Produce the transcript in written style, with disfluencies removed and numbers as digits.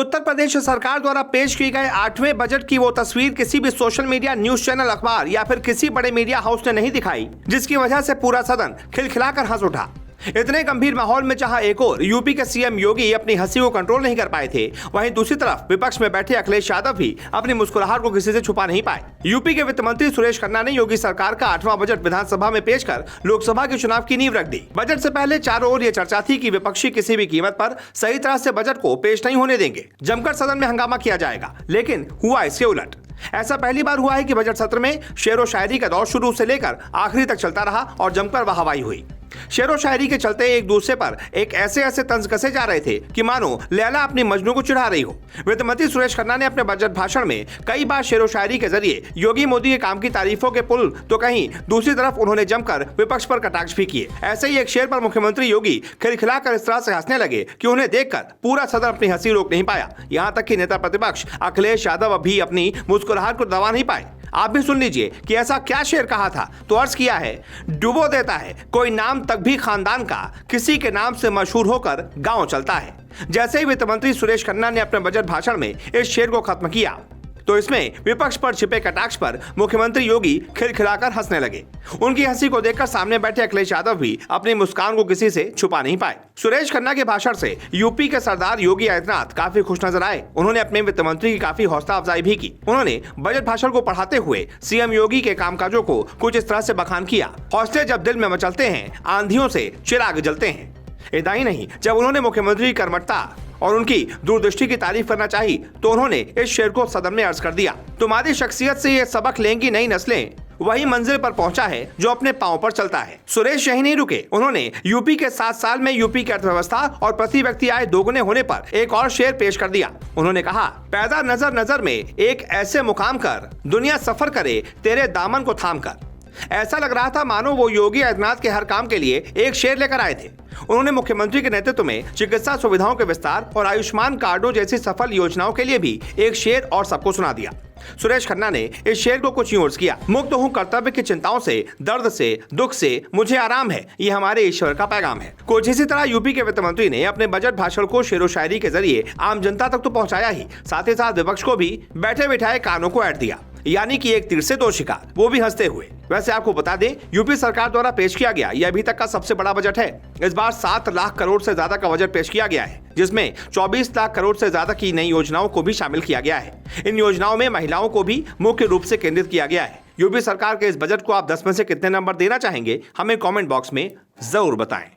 उत्तर प्रदेश सरकार द्वारा पेश की गए 8वें बजट की वो तस्वीर किसी भी सोशल मीडिया, न्यूज चैनल, अखबार या फिर किसी बड़े मीडिया हाउस ने नहीं दिखाई, जिसकी वजह से पूरा सदन खिलखिलाकर हंस उठा। इतने गंभीर माहौल में जहां एक और यूपी के सीएम योगी अपनी हंसी को कंट्रोल नहीं कर पाए थे, वहीं दूसरी तरफ विपक्ष में बैठे अखिलेश यादव भी अपनी मुस्कुराहट को किसी से छुपा नहीं पाए। यूपी के वित्त मंत्री सुरेश खन्ना ने योगी सरकार का 8वां बजट विधानसभा में पेश कर लोकसभा के चुनाव की नींव रख दी। बजट से पहले चारों ओर ये चर्चा थी कि विपक्षी किसी भी कीमत पर सही तरह से बजट को पेश नहीं होने देंगे, जमकर सदन में हंगामा किया जाएगा। लेकिन हुआ इसके उलट। ऐसा पहली बार हुआ है कि बजट सत्र में शेरो शायरी का दौर शुरू से लेकर आखिरी तक चलता रहा और जमकर वाहवाही हुई। शेरो शायरी के चलते एक दूसरे पर एक ऐसे तंज कसे जा रहे थे कि मानो लैला अपनी मजनू को चिढ़ा रही हो। वित्त मंत्री सुरेश खन्ना ने अपने बजट भाषण में कई बार शेरो शायरी के जरिए योगी मोदी के काम की तारीफों के पुल तो कहीं दूसरी तरफ उन्होंने जमकर विपक्ष पर कटाक्ष भी किए। ऐसे ही एक शेर पर मुख्यमंत्री योगी खिलखिलाकर इस तरह से हंसने लगे कि उन्हें देखकर पूरा सदन अपनी हंसी रोक नहीं पाया। यहाँ तक कि नेता प्रतिपक्ष अखिलेश यादव भी अपनी मुस्कुराहट को दबा नहीं पाए। आप भी सुन लीजिए कि ऐसा क्या शेर कहा था। तो अर्ज किया है, डुबो देता है कोई नाम तक भी खानदान का, किसी के नाम से मशहूर होकर गांव चलता है। जैसे ही वित्त मंत्री सुरेश खन्ना ने अपने बजट भाषण में इस शेर को खत्म किया तो इसमें विपक्ष पर छिपे कटाक्ष पर मुख्यमंत्री योगी खिलखिलाकर हंसने लगे। उनकी हंसी को देखकर सामने बैठे अखिलेश यादव भी अपनी मुस्कान को किसी से छुपा नहीं पाए। सुरेश खन्ना के भाषण से यूपी के सरदार योगी आदित्यनाथ काफी खुश नजर आए। उन्होंने अपने वित्त मंत्री की काफी हौसला अफजाई भी की। उन्होंने बजट भाषण को पढ़ाते हुए सीएम योगी के कामकाजों को कुछ इस तरह से बखान किया। हौसले जब दिल में मचलते हैं, आंधियों से चिराग जलते हैं। इतना ही नहीं, जब उन्होंने मुख्यमंत्री की कर्मठता और उनकी दूरदृष्टि की तारीफ करना चाहिए तो उन्होंने इस शेर को सदन में अर्ज कर दिया, तुम्हारी शख्सियत से ये सबक लेंगी नई नस्लें, वही मंजिल पर पहुंचा है जो अपने पांव पर चलता है। सुरेश यही नहीं रुके, उन्होंने यूपी के 7 साल में यूपी की अर्थव्यवस्था और प्रति व्यक्ति आय दोगुने होने पर एक और शेर पेश कर दिया। उन्होंने कहा, पैदा नजर नजर में एक ऐसे मुकाम कर, दुनिया सफर करे तेरे दामन को थाम कर। ऐसा लग रहा था मानो वो योगी आदित्यनाथ के हर काम के लिए एक शेर लेकर आए थे। उन्होंने मुख्यमंत्री के नेतृत्व में चिकित्सा सुविधाओं के विस्तार और आयुष्मान कार्डों जैसी सफल योजनाओं के लिए भी एक शेर और सबको सुना दिया। सुरेश खन्ना ने इस शेर को कुछ यूं अर्ज किया, मुक्त हूं कर्तव्य की चिंताओं से, दर्द से, दुख से, मुझे आराम है, ये हमारे ईश्वर का पैगाम है। कुछ इसी तरह यूपी के वित्त मंत्री ने अपने बजट भाषण को शेरो शायरी के जरिए आम जनता तक तो पहुंचाया ही साथ विपक्ष को भी बैठे बिठाए कानों को ऐड दिया, यानी कि एक तीर से 2 शिकार, वो भी हंसते हुए। वैसे आपको बता दें, यूपी सरकार द्वारा पेश किया गया यह अभी तक का सबसे बड़ा बजट है। इस बार 7 लाख करोड़ से ज्यादा का बजट पेश किया गया है, जिसमें 24 लाख करोड़ से ज्यादा की नई योजनाओं को भी शामिल किया गया है। इन योजनाओं में महिलाओं को भी मुख्य रूप से केंद्रित किया गया है। यूपी सरकार के इस बजट को आप 10 में से कितने नंबर देना चाहेंगे, हमें कमेंट बॉक्स में जरूर बताएं।